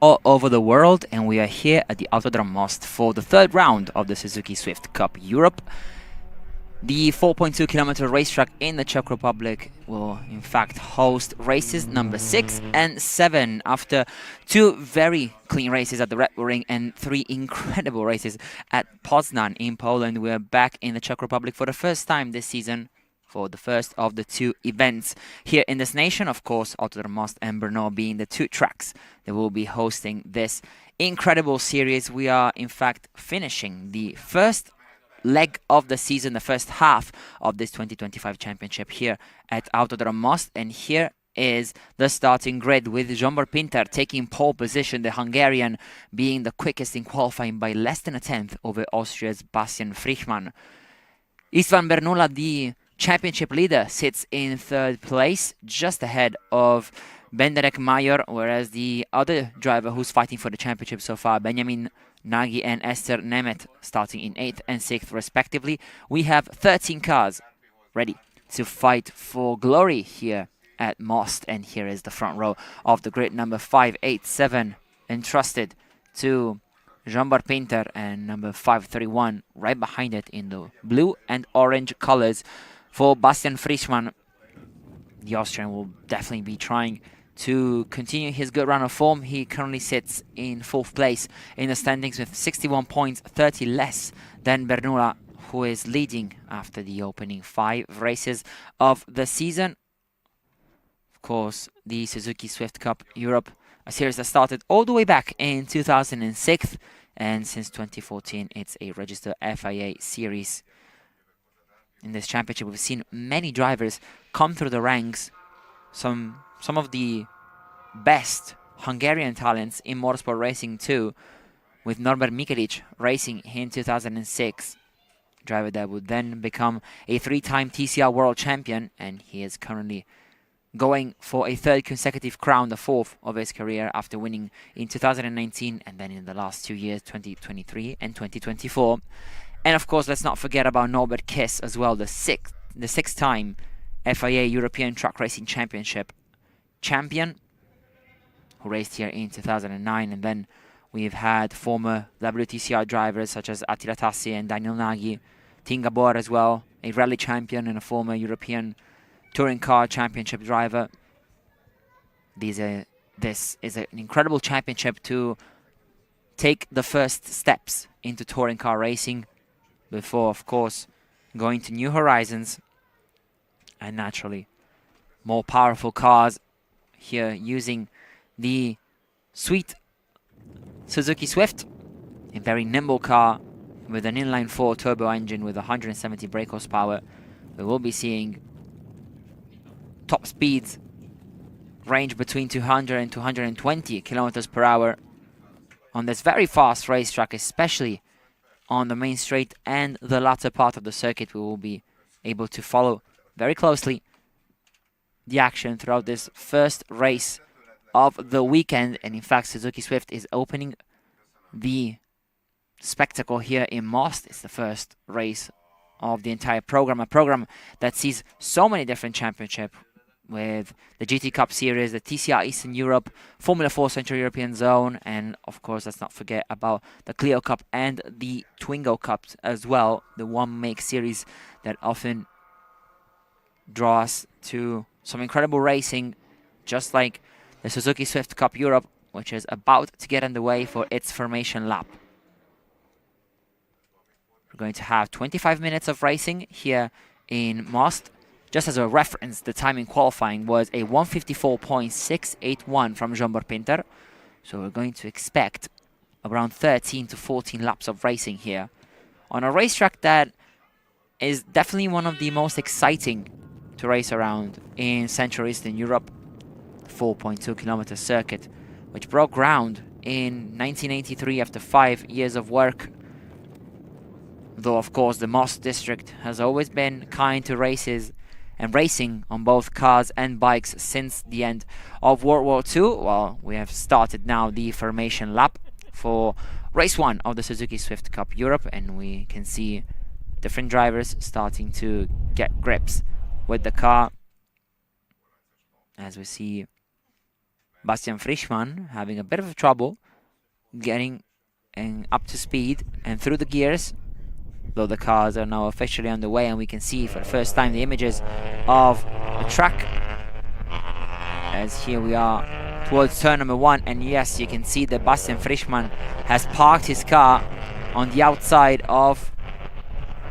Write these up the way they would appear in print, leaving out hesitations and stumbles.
all over the world, and we are here at the Autodrom Most for the third round of the Suzuki Swift Cup Europe. The 4.2-kilometer racetrack in the Czech Republic will in fact host races number 6 and 7 after 2 very clean races at the Red Bull Ring and 3 incredible races at Poznan in Poland. We are back in the Czech Republic for the first time this season for the first of the 2 events here in this nation. Of course, Autodrom Most and Brno being the 2 tracks that will be hosting this incredible series. We are in fact finishing the first leg of the season, the first half of this 2025 championship here at Autodrom Most, and here is the starting grid with Pinter taking pole position, the Hungarian being the quickest in qualifying by less than a tenth over Austria's Bastian Frischmann. Istvan Bernula, the championship leader, sits in 3rd place, just ahead of Benderek Major, whereas the other driver who's fighting for the championship so far, Benjamin Nagy and Esther Nemet, starting in 8th and 6th respectively. We have 13 cars ready to fight for glory here at Most, and here is the front row of the grid. Number 587 entrusted to Jean-Bar Pinter, and number 531 right behind it in the blue and orange colors for Bastian Frischmann. The Austrian will definitely be trying to continue his good run of form. He currently sits in 4th place in the standings with 61 points, 30 less than Bernula, who is leading after the opening 5 races of the season. Of course, the Suzuki Swift Cup Europe, a series that started all the way back in 2006, and since 2014 it's a registered FIA series. In this championship, we've seen many drivers come through the ranks. Some of the best Hungarian talents in motorsport racing too, with Norbert Mikelic racing in 2006, driver that would then become a 3-time TCR world champion, and he is currently going for a 3rd consecutive crown, the 4th of his career, after winning in 2019 and then in the last 2 years, 2023 and 2024. And of course, let's not forget about Norbert Kiss as well, the 6th-time FIA European Truck Racing Championship champion, who raced here in 2009. And then we've had former WTCR drivers such as Attila Tassi and Daniel Nagy, Tim Gabor as well, a rally champion and a former European Touring Car Championship driver. This is an incredible championship to take the first steps into touring car racing before, of course, going to new horizons and naturally more powerful cars. Here using the sweet Suzuki Swift, a very nimble car with an inline-4 turbo engine with 170 brake horsepower. We will be seeing top speeds range between 200 and 220 kilometers per hour on this very fast racetrack, especially on the main straight and the latter part of the circuit. We will be able to follow very closely the action throughout this first race of the weekend. And in fact, Suzuki Swift is opening the spectacle here in Most. It's the first race of the entire program, a program that sees so many different championships with the GT Cup Series, the TCR Eastern Europe, Formula 4 Central European Zone, and of course let's not forget about the Clio Cup and the Twingo Cups as well, the one-make series that often draws to some incredible racing, just like the Suzuki Swift Cup Europe, which is about to get underway for its formation lap. We're going to have 25 minutes of racing here in Most. Just as a reference, the time in qualifying was a 154.681 from Jean-Bar Pinter. So we're going to expect around 13 to 14 laps of racing here on a racetrack that is definitely one of the most exciting to race around in Central Eastern Europe. 4.2-kilometer circuit, which broke ground in 1983 after 5 years of work. Though, of course, the Most district has always been kind to races and racing on both cars and bikes since the end of World War II. Well, we have started now the formation lap for race 1 of the Suzuki Swift Cup Europe, and we can see different drivers starting to get grips with the car, as we see Bastian Frischmann having a bit of trouble getting up to speed and through the gears, though the cars are now officially underway, and we can see for the first time the images of the track, as here we are towards turn number 1, and yes, you can see that Bastian Frischmann has parked his car on the outside of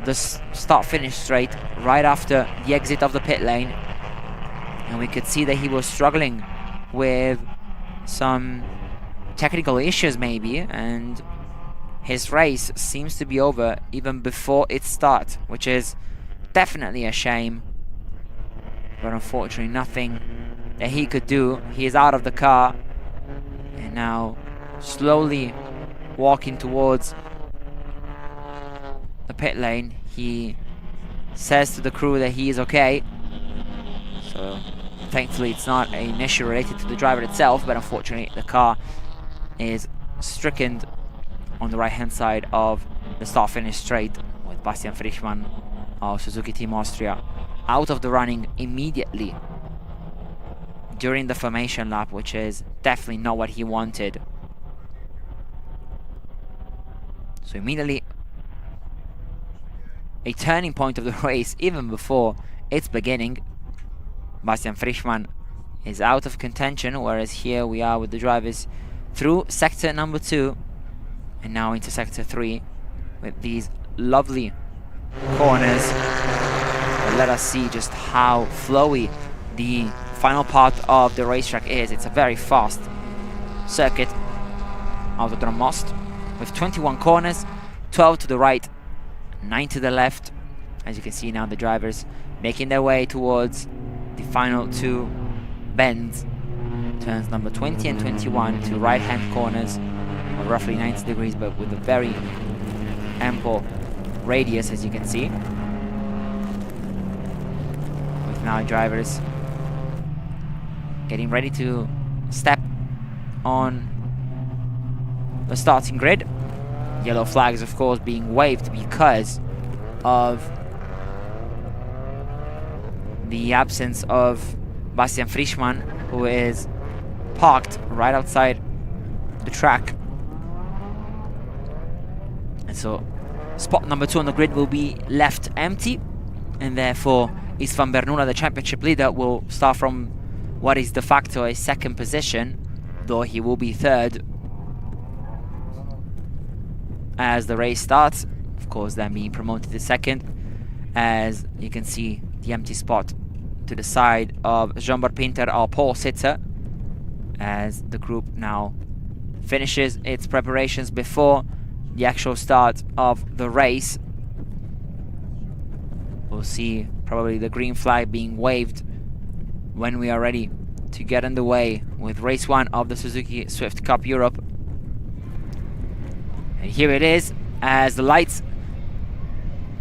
the start-finish straight right after the exit of the pit lane, and we could see that he was struggling with some technical issues maybe, and his race seems to be over even before it starts, which is definitely a shame, but unfortunately nothing that he could do. He is out of the car and now slowly walking towards the pit lane. He says to the crew that he is okay, so thankfully it's not an issue related to the driver itself, but unfortunately the car is stricken on the right hand side of the start finish straight, with Bastian Frischmann of Suzuki Team Austria out of the running immediately during the formation lap, which is definitely not what he wanted. So immediately a turning point of the race even before its beginning. Bastian Frischmann is out of contention, whereas here we are with the drivers through sector number 2 and now into sector 3 with these lovely corners. But let us see just how flowy the final part of the racetrack is. It's a very fast circuit, Autodrom Most, with 21 corners, 12 to the right, 9 to the left. As you can see now, the drivers making their way towards the final 2 bends, turns number 20 and 21, to right-hand corners of roughly 90 degrees, but with a very ample radius, as you can see. With now drivers getting ready to step on the starting grid. Yellow flags, of course, being waved because of the absence of Bastian Frischmann, who is parked right outside the track. And so spot number 2 on the grid will be left empty, and therefore Istvan Bernula, the championship leader, will start from what is de facto a second position, though he will be third as the race starts. Of course, then being promoted to second, as you can see the empty spot to the side of Jean-Bart Pinter, our pole sitter, as the group now finishes its preparations before the actual start of the race. We'll see probably the green flag being waved when we are ready to get underway with race 1 of the Suzuki Swift Cup Europe. And here it is, as the lights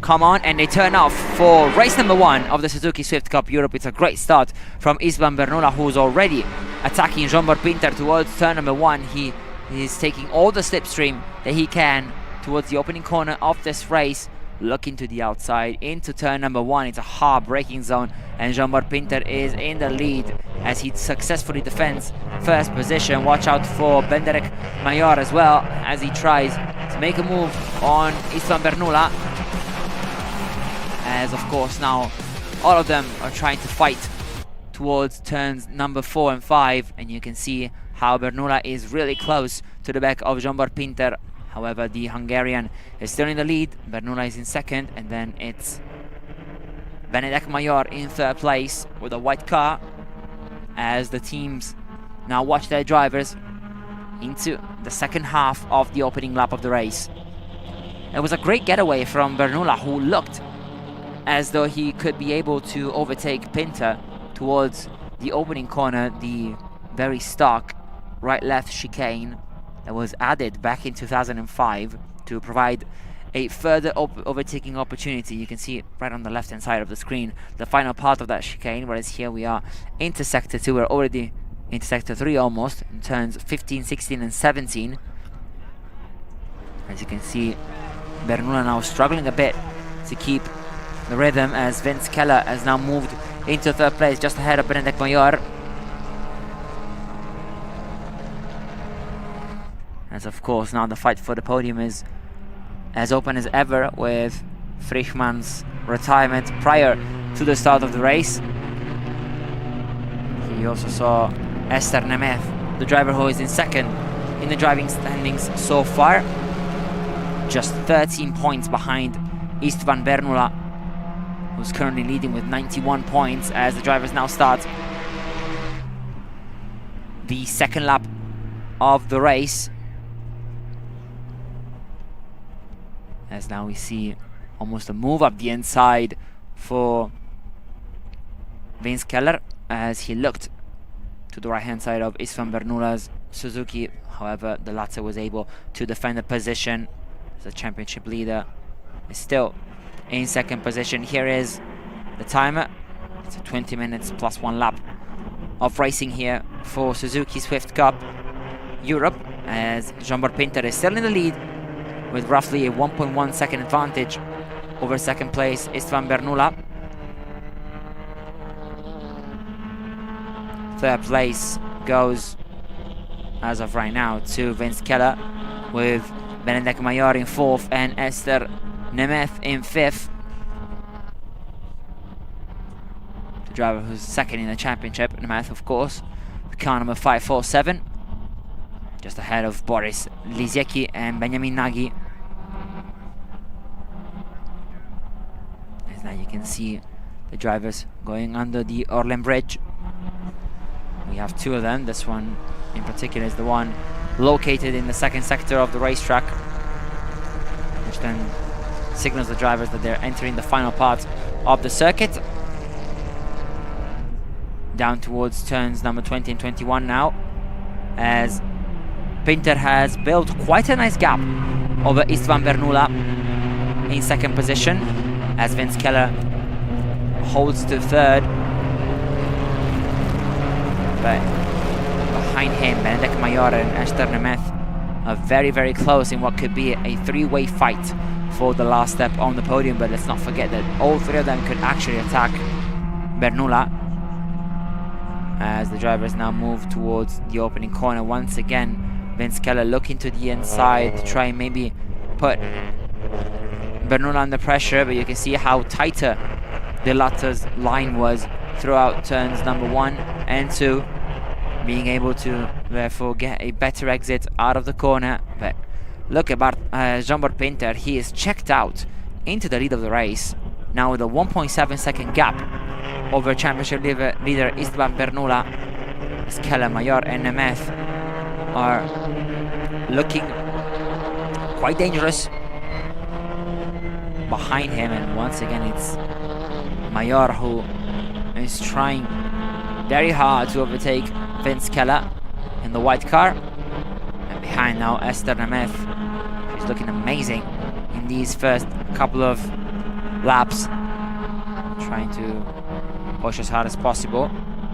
come on and they turn off for race number 1 of the Suzuki Swift Cup Europe. It's a great start from Istvan Bernula, who's already attacking Jean-Bart Pinter towards turn number 1. He is taking all the slipstream that he can towards the opening corner of this race, looking to the outside into turn number 1. It's a hard braking zone, and Jean-Bart Pinter is in the lead as he successfully defends first position. Watch out for Benderek Mayor as well, as he tries to make a move on Istvan Bernula, as of course now all of them are trying to fight towards turns number 4 and 5, and you can see how Bernula is really close to the back of Jean-Bart Pinter. However, the Hungarian is still in the lead. Bernula is in second, and then it's Benedek Mayor in third place with a white car, as the teams now watch their drivers into the second half of the opening lap of the race. It was a great getaway from Bernula, who looked as though he could be able to overtake Pinter towards the opening corner, the very stark right-left chicane that was added back in 2005 to provide a further overtaking opportunity. You can see it right on the left-hand side of the screen, the final part of that chicane, whereas here we are into sector 2. We're already into sector 3 almost, in turns 15, 16 and 17. As you can see, Bernula now struggling a bit to keep the rhythm, as Vince Keller has now moved into third place just ahead of Benedek Mayor. As of course now the fight for the podium is as open as ever, with Frischmann's retirement prior to the start of the race. He also saw Esther Nemeth, the driver who is in second in the driving standings so far, just 13 points behind Istvan Bernula, who's currently leading with 91 points, as the drivers now start the second lap of the race. As now we see almost a move up the inside for Vince Keller, as he looked to the right hand side of Istvan Bernula's Suzuki. However, the latter was able to defend the position. The championship leader is still in second position. Here is the timer. It's a 20 minutes plus 1 lap of racing here for Suzuki Swift Cup Europe, as Jean-Bart Pinter is still in the lead with roughly a 1.1 second advantage over second place Istvan Bernula. Third place goes, as of right now, to Vince Keller, with Benedek Mayor in fourth and Esther Nemeth in fifth. The driver who's second in the championship, Nemeth of course, with car number 547, just ahead of Boris Liziecki and Benjamin Nagy. As now you can see the drivers going under the Orlen Bridge. We have two of them. This one in particular is the one located in the second sector of the racetrack, which then signals the drivers that they're entering the final part of the circuit. Down towards turns number 20 and 21 now, as Pinter has built quite a nice gap over Istvan Bernula in second position, as Vince Keller holds to third. But behind him, Benedek Mayor and Esther Nemeth are very, very close in what could be a three-way fight for the last step on the podium. But let's not forget that all three of them could actually attack Bernula, as the drivers now move towards the opening corner. Once again, Vince Keller looking to the inside to try and maybe put Bernula under pressure, but you can see how tighter the latter's line was throughout turns number 1 and 2, being able to therefore get a better exit out of the corner. But look at Jean-Bart Pinter. He is checked out into the lead of the race now with a 1.7 second gap over championship leader Istvan Bernula, as Keller, Mayor and Nemeth are looking quite dangerous behind him. And once again, it's Mayor who is trying very hard to overtake Vince Keller in the white car. And behind now, Esther Nemeth. She's looking amazing in these first couple of laps, trying to push as hard as possible,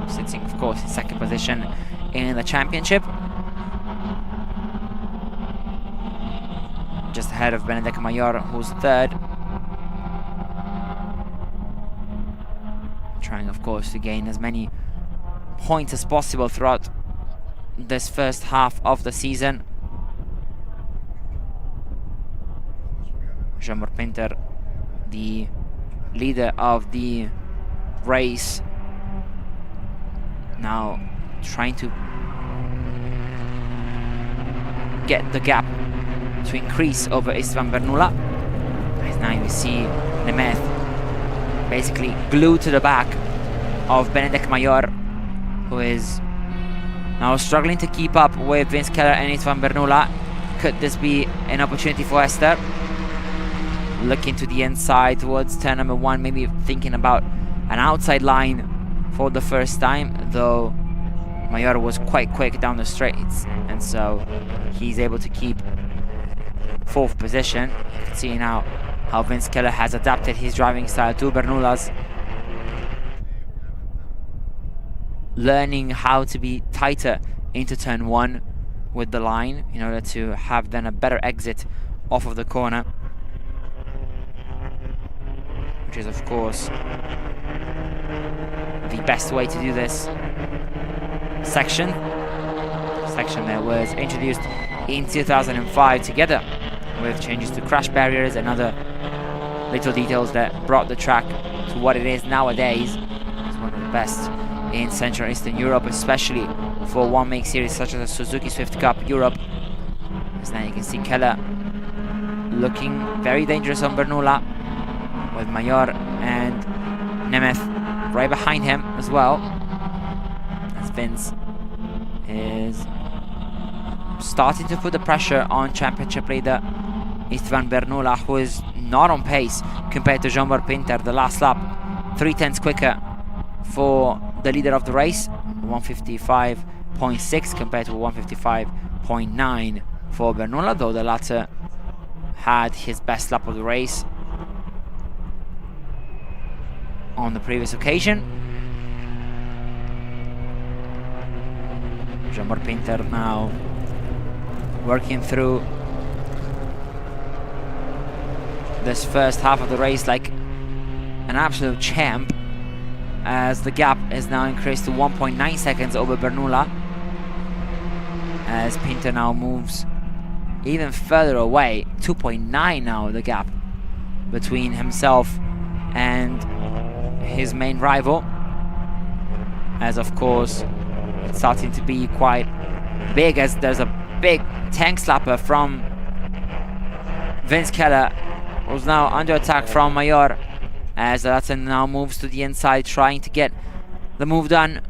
sitting of course in second position in the championship, just ahead of Benedek Mayor, who's third, trying of course to gain as many points as possible throughout this first half of the season. Jean-Bart Pinter, the leader of the race, now trying to get the gap to increase over Istvan Bernula. As now you see Nemeth basically glued to the back of Benedek Mayor, who is now struggling to keep up with Vince Keller and Istvan Bernula. Could this be an opportunity for Esther? Looking to the inside towards turn number 1, maybe thinking about an outside line for the first time, though Mayor was quite quick down the straights, and so he's able to keep 4th position. You can see now how Vince Keller has adapted his driving style to Bernula's, learning how to be tighter into turn 1 with the line in order to have then a better exit off of the corner, which is of course the best way to do this section that was introduced in 2005, together with changes to crash barriers and other little details that brought the track to what it is nowadays. It's one of the best in Central and Eastern Europe, especially for one make series such as the Suzuki Swift Cup Europe. As now you can see Keller looking very dangerous on Bernoula, with Mayor and Nemeth right behind him as well, as Vince is starting to put the pressure on championship leader Istvan Bernoula, who is not on pace compared to Jean-Bart Pinter. The last lap 3/10 quicker for the leader of the race, 155.6 compared to 155.9 for Bernoula, though the latter had his best lap of the race on the previous occasion. Jean-Bart Pinter now working through this first half of the race like an absolute champ, as the gap is now increased to 1.9 seconds over Bernoula, as Pinter now moves even further away. 2.9 now the gap between himself and his main rival, as of course it's starting to be quite big, as there's a big tank slapper from Vince Keller, who's now under attack from Mayor, as Latin now moves to the inside, trying to get the move done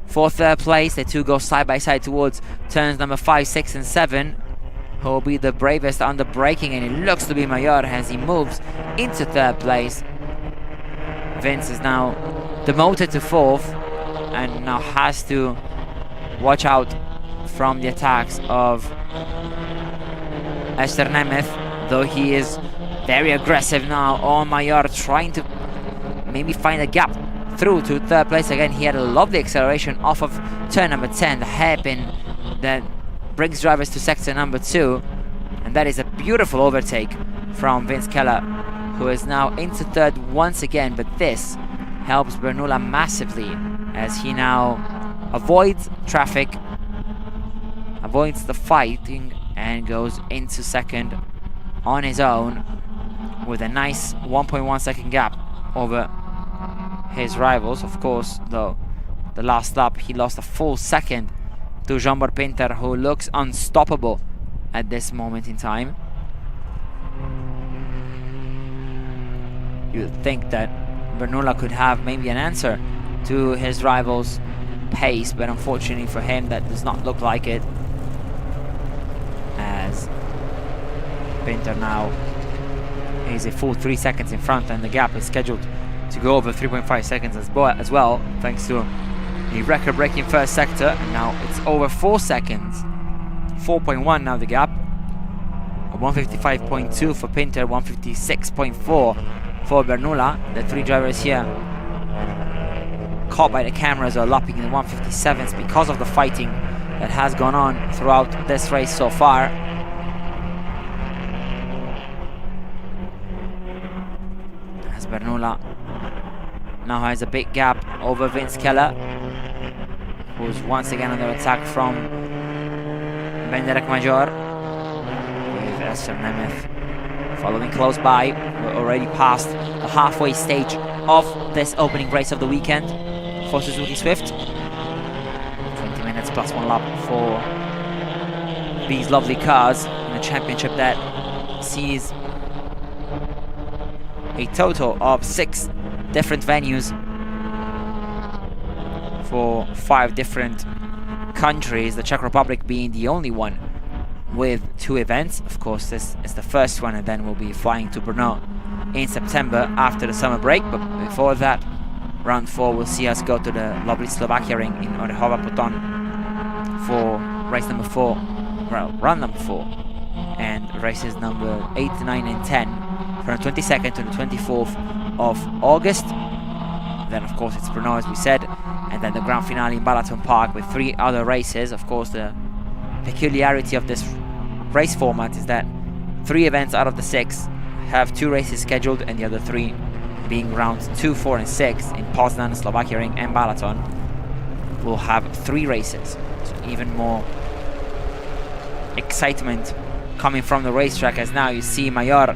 for third place. The two go side by side towards turns number 5, 6 and 7, who will be the bravest under braking, and it looks to be Mayor as he moves into third place. Vince is now demoted to 4th and now has to watch out from the attacks of Ester Nemeth, though he is very aggressive now on Mayor, trying to maybe find a gap through to third place again. He had a lovely acceleration off of turn number 10, the hairpin that brings drivers to sector number 2, and that is a beautiful overtake from Vince Keller, who is now into third once again. But this helps Bernoula massively, as he now avoids traffic, avoids the fighting, and goes into second on his own with a nice 1.1 second gap over his rivals. Of course, though, the last lap he lost a full second to Jean-Bart Pinter, who looks unstoppable at this moment in time. You'd think that Bernoula could have maybe an answer to his rival's pace, but unfortunately for him that does not look like it, as Pinter now is a full 3 seconds in front, and the gap is scheduled to go over 3.5 seconds as well, thanks to the record-breaking first sector. And now it's over 4 seconds, 4.1 now the gap, 155.2 for Pinter, 156.4 for Bernoula. The three drivers here caught by the cameras are lapping in the 157s because of the fighting that has gone on throughout this race so far. As Bernoula now has a big gap over Vince Keller, who's once again under attack from Benderek Major, with Esther Nemeth following close by. We're already past the halfway stage of this opening race of the weekend for Suzuki Swift. 20 minutes plus 1 lap for these lovely cars in a championship that sees a total of 6 different venues for 5 different countries, the Czech Republic being the only one with 2 events. Of course, this is the first one, and then we'll be flying to Brno in September after the summer break. But before that, round 4 will see us go to the lovely Slovakia ring in Orechova Poton for race number 4, well, run number 4, and races number 8, 9 and 10 from the 22nd to the 24th of August. Then of course it's Brno, as we said, and then the grand finale in Balaton Park with 3 other races. Of course, the peculiarity of this race format is that 3 events out of the 6 have 2 races scheduled, and the other 3 being rounds 2, 4 and 6 in Poznan, Slovakia ring and Balaton will have 3 races. So even more excitement coming from the racetrack, as now you see Mayor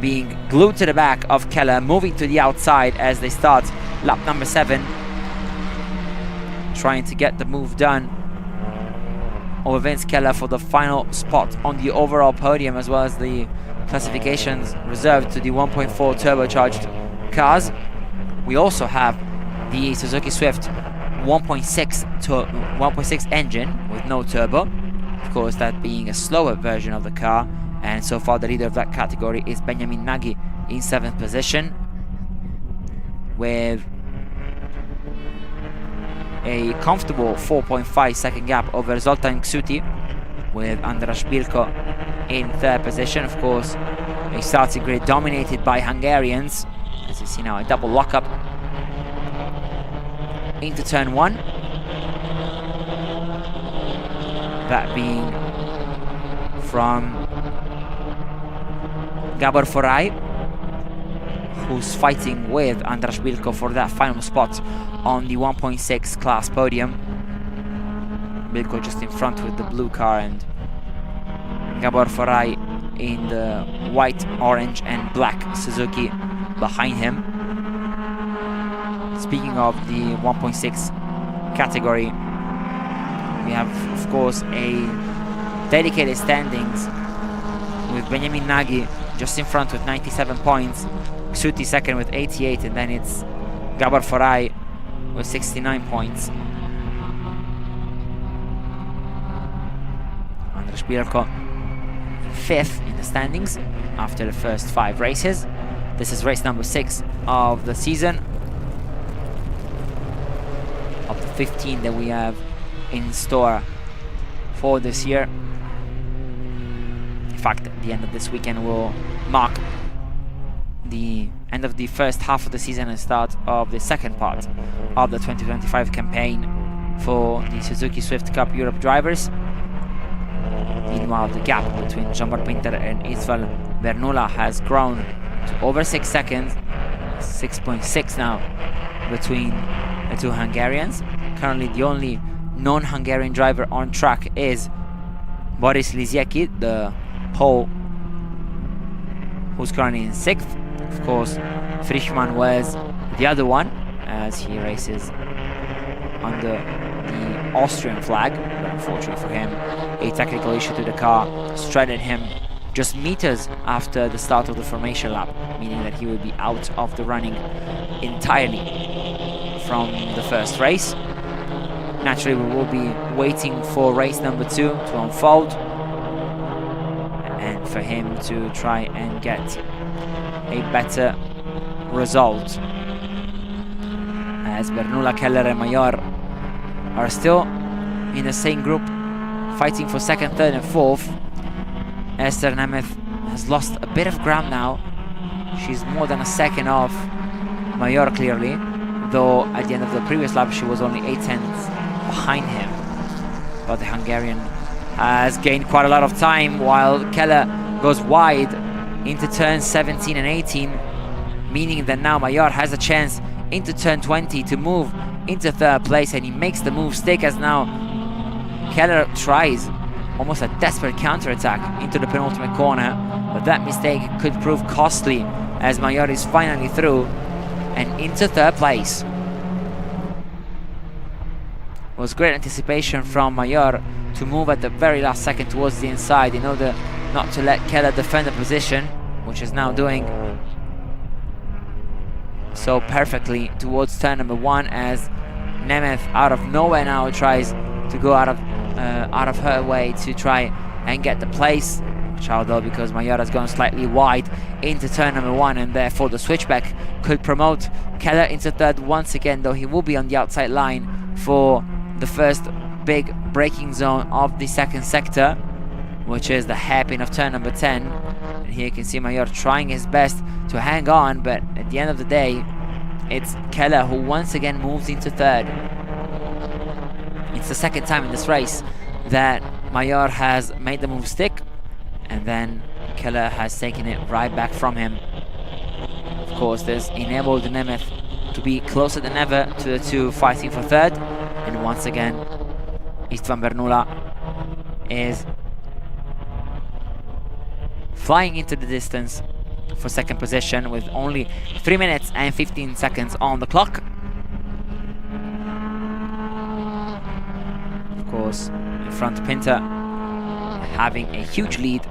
being glued to the back of Keller, moving to the outside as they start lap number 7, trying to get the move done over Vince Keller for the final spot on the overall podium, as well as the classifications reserved to the 1.4 turbocharged cars. We also have the Suzuki Swift 1.6 engine with no turbo, of course that being a slower version of the car, and so far the leader of that category is Benjamin Nagy in 7th position, with a comfortable 4.5 second gap over Zoltan Ksuti, with Andras Bilko in 3rd position. Of course, a starting grid dominated by Hungarians, as you see now a double lockup into turn 1, that being from Gabor Forai, who's fighting with Andras Bilko for that final spot on the 1.6 class podium. Bilko just in front with the blue car, and Gabor Forai in the white, orange and black Suzuki behind him. Speaking of the 1.6 category, we have of course a dedicated standings with Benjamin Nagy just in front with 97 points, Ksuti second with 88, and then it's Gabor Forai with 69 points. Andras Bilko 5th in the standings after the first 5 races. This is race number 6 of the season, of the 15 that we have in store for this year. In fact, at the end of this weekend will mark the end of the first half of the season and start of the second part of the 2025 campaign for the Suzuki Swift Cup Europe drivers. Meanwhile, the gap between Jean-Marc Pinter and Isval Bernula has grown to over 6 seconds, 6.6 now between the two Hungarians. Currently the only non-Hungarian driver on track is Boris Liziecki, the Pole, who's currently in 6th. Of course, Frischmann was the other one, as he races under the Austrian flag, but unfortunately for him, a technical issue to the car stranded him just meters after the start of the formation lap, meaning that he will be out of the running entirely from the first race. Naturally, we will be waiting for race number 2 to unfold, and for him to try and get a better result, as Bernula, Keller and Mayor are still in the same group, fighting for 2nd, 3rd and 4th. Esther Nemeth has lost a bit of ground now. She's more than a second off Mayor clearly, though at the end of the previous lap she was only 8/10 behind him. But the Hungarian has gained quite a lot of time, while Keller goes wide into turns 17 and 18, meaning that now Mayor has a chance into turn 20 to move into 3rd place, and he makes the move stick, as now Keller tries almost a desperate counterattack into the penultimate corner, but that mistake could prove costly, as Mayor is finally through and into 3rd place. It was great anticipation from Mayor to move at the very last second towards the inside in order not to let Keller defend the position, which is now doing so perfectly towards turn number 1, as Nemeth out of nowhere now tries to go out of her way to try and get the place, which although because Mayor has gone slightly wide into turn number 1, and therefore the switchback could promote Keller into 3rd once again, though he will be on the outside line for the first big braking zone of the 2nd sector, which is the hairpin of turn number 10. And here you can see Mayor trying his best to hang on, but at the end of the day, it's Keller who once again moves into 3rd. It's the 2nd time in this race that Mayor has made the move stick, and then Keller has taken it right back from him. Of course, this enabled Nemeth to be closer than ever to the two fighting for 3rd, and once again Istvan Bernula is flying into the distance for second position with only 3 minutes and 15 seconds on the clock. Of course, in front Pinter having a huge lead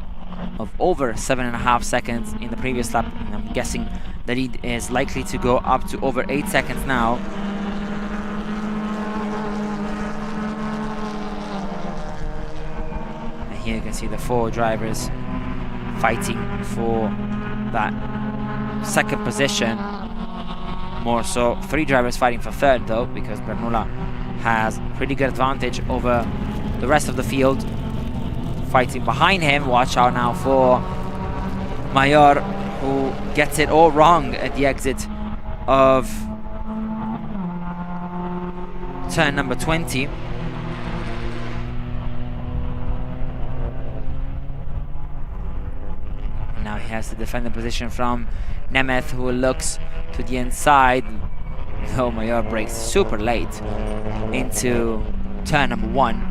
of over 7.5 seconds in the previous lap, and I'm guessing the lead is likely to go up to over 8 seconds now. And here you can see the 4 drivers fighting for that second position. More so 3 drivers fighting for third though, because Bernoula has pretty good advantage over the rest of the field. Fighting behind him, watch out now for Mayor, who gets it all wrong at the exit of turn number 20. Now he has to defend the position from Nemeth, who looks to the inside. Though Mayor brakes super late into turn number 1.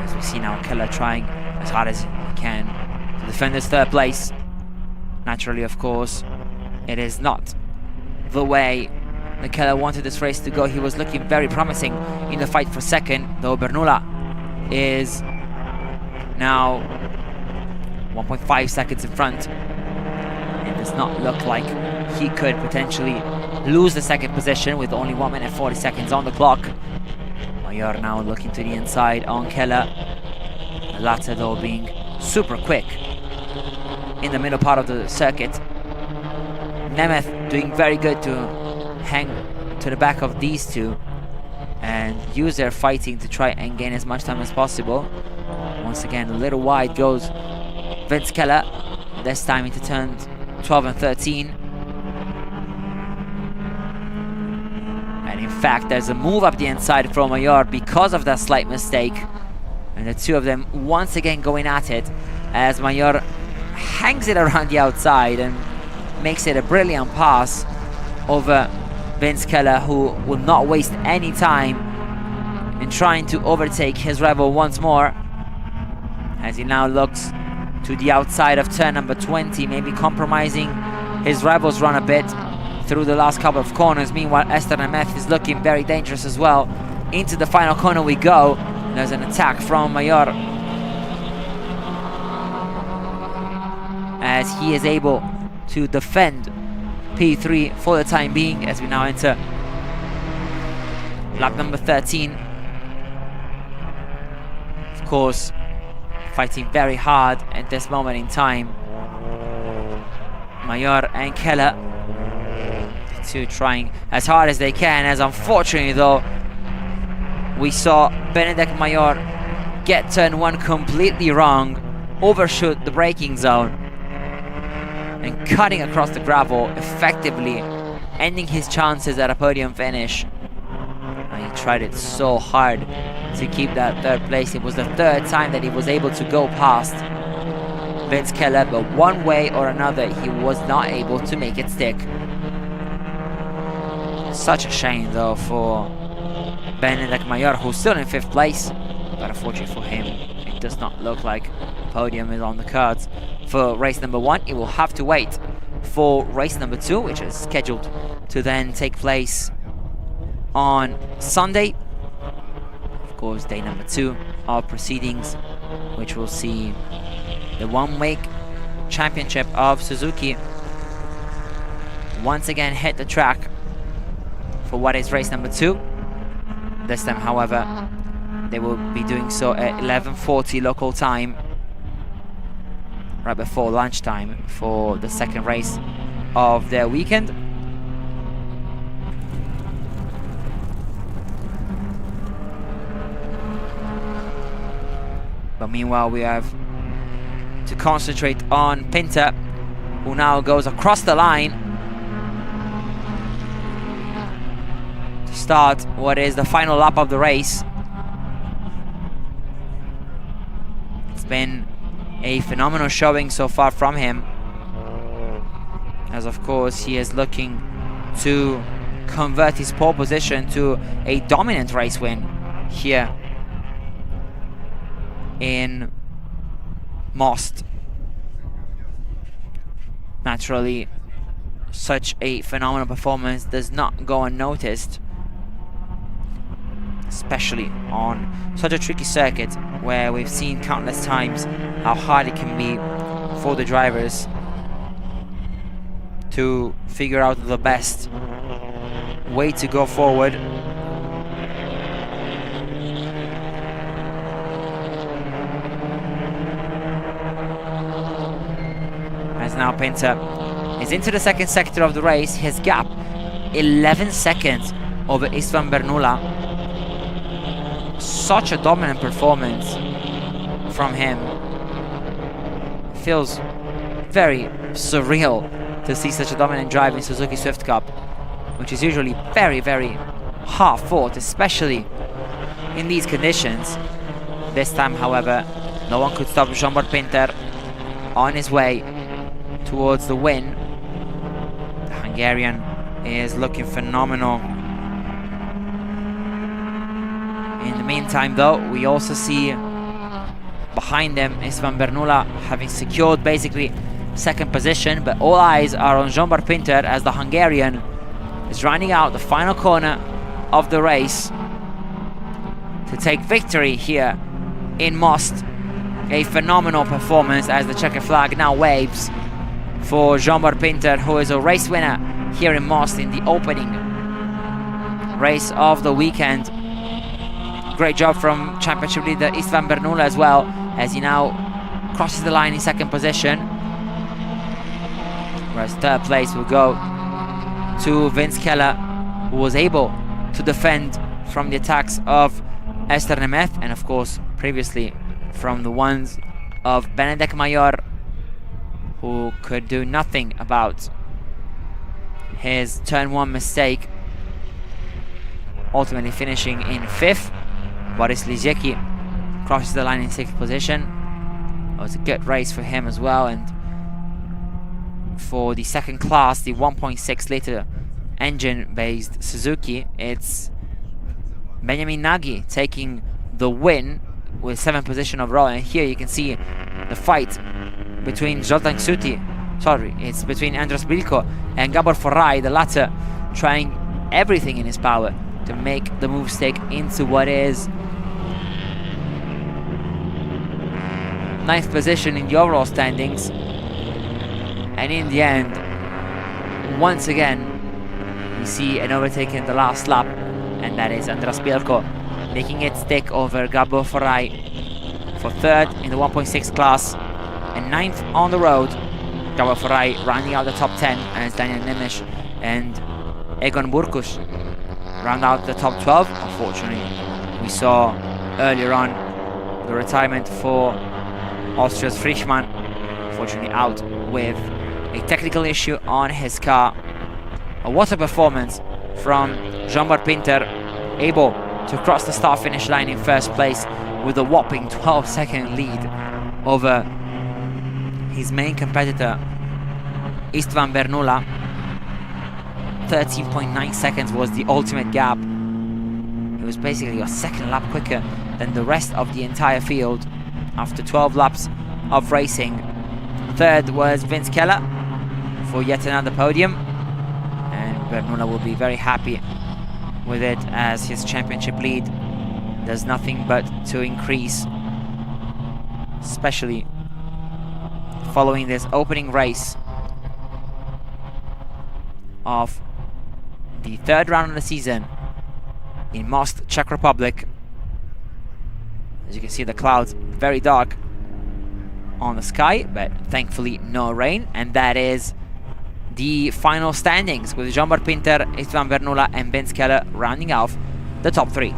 As we see now Keller trying as hard as he can to defend his third place. Naturally, of course, it is not the way that Keller wanted this race to go. He was looking very promising in the fight for second, though Bernoula is now 1.5 seconds in front. It does not look like he could potentially lose the second position with only 1 minute 40 seconds on the clock. Mayor now looking to the inside on Keller. The latter though being super quick in the middle part of the circuit. Nemeth doing very good to hang to the back of these two and use their fighting to try and gain as much time as possible. Once again, a little wide goes Vince Keller, this time into turns 12 and 13. And in fact, there's a move up the inside from Mayor because of that slight mistake. And the two of them once again going at it as Mayor hangs it around the outside and makes it a brilliant pass over Vince Keller, who will not waste any time in trying to overtake his rival once more, as he now looks to the outside of turn number 20, maybe compromising his rival's run a bit through the last couple of corners. Meanwhile, Esther Nemeth is looking very dangerous as well. Into the final corner we go. There's an attack from Mayor as he is able to defend P3 for the time being, as we now enter lap number 13. Of course, fighting very hard at this moment in time. Mayor and Keller, the two trying as hard as they can, as unfortunately though, we saw Benedek Mayor get turn 1 completely wrong, overshoot the braking zone, and cutting across the gravel, effectively ending his chances at a podium finish. And he tried it so hard to keep that third place. It was the third time that he was able to go past Vince Keller, but one way or another he was not able to make it stick. Such a shame though for Benedek Mayor, who's still in 5th place, but unfortunately for him it does not look like the podium is on the cards for race number 1. It will have to wait for race number 2, which is scheduled to then take place on Sunday. Of course, day number 2 of proceedings, which will see the one-week championship of Suzuki once again hit the track for what is race number 2. This time, however, they will be doing so at 11:40 local time, right before lunchtime, for the second race of their weekend. But meanwhile, we have to concentrate on Pinter, who now goes across the line to start what is the final lap of the race. It's been a phenomenal showing so far from him, as of course he is looking to convert his pole position to a dominant race win here in Most. Naturally, such a phenomenal performance does not go unnoticed, especially on such a tricky circuit where we've seen countless times how hard it can be for the drivers to figure out the best way to go forward. As now Pinter is into the second sector of the race. His gap 11 seconds over Istvan Bernula. Such a dominant performance from him. Feels very surreal to see such a dominant drive in Suzuki Swift Cup, which is usually very, very hard fought, especially in these conditions. This time, however, no one could stop Jean-Bart Pinter on his way towards the win. The Hungarian is looking phenomenal. In the meantime, though, we also see behind them Istvan Bernula having secured basically second position, but all eyes are on Jean-Bart Pinter as the Hungarian is running out the final corner of the race to take victory here in Most. A phenomenal performance as the checkered flag now waves for Jean-Bart Pinter, who is a race winner here in Most in the opening race of the weekend. Great job from championship leader Istvan Bernula as well, as he now crosses the line in second position. Whereas third place will go to Vince Keller, who was able to defend from the attacks of Esther Nemeth, and of course previously from the ones of Benedek Mayor, who could do nothing about his turn one mistake, ultimately finishing in 5th. Boris Liziecki crosses the line in 6th position. It was a good race for him as well. And for the second class, the 1.6 liter engine based Suzuki, it's Benjamin Nagy taking the win with 7th position overall. And here you can see the fight between Zoltan Ksuti, it's between Andras Bilko and Gabor Forrai, the latter trying everything in his power to make the move stick into what is 9th position in the overall standings. And in the end, once again, we see an overtake in the last lap, and that is Andras Bilko making it stick over Gabor Forrai for 3rd in the 1.6 class and 9th on the road. Gabor Forrai rounding out the top 10 as Daniel Nemish and Egon Burkus round out the top 12. Unfortunately, we saw earlier on the retirement for Austria's Frischmann, unfortunately out with a technical issue on his car. What a performance from Jean-Bart Pinter, able to cross the start-finish line in 1st place with a whopping 12-second lead over his main competitor Istvan Bernula. 13.9 seconds was the ultimate gap. He was basically a second lap quicker than the rest of the entire field after 12 laps of racing. 3rd was Vince Keller for yet another podium, and Bernula will be very happy with it as his championship lead does nothing but to increase, especially following this opening race of the 3rd round of the season in Most, Czech Republic. As you can see, the clouds very dark on the sky, but thankfully no rain. And that is the final standings, with Jean-Bart Pinter, Istvan Bernula and Vince Keller rounding off the top 3.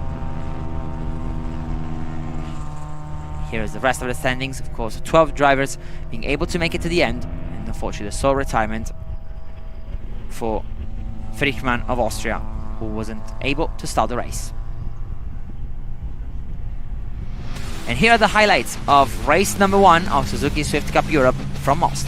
Here is the rest of the standings. Of course, 12 drivers being able to make it to the end, and unfortunately the sole retirement for Frischmann of Austria, who wasn't able to start the race. And here are the highlights of race number 1 of Suzuki Swift Cup Europe from Most.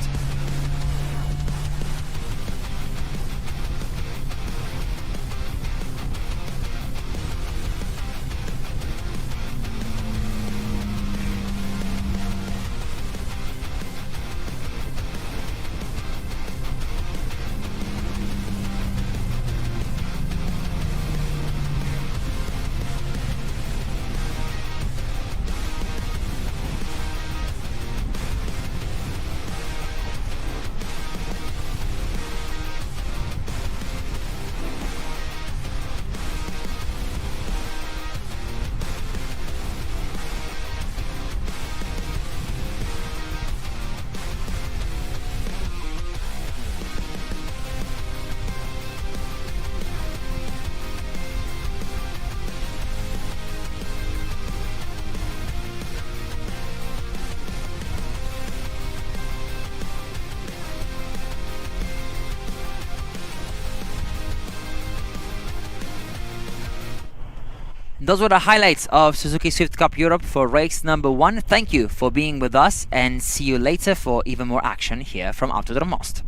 Those were the highlights of Suzuki Swift Cup Europe for race number 1. Thank you for being with us, and see you later for even more action here from Autodrom Most.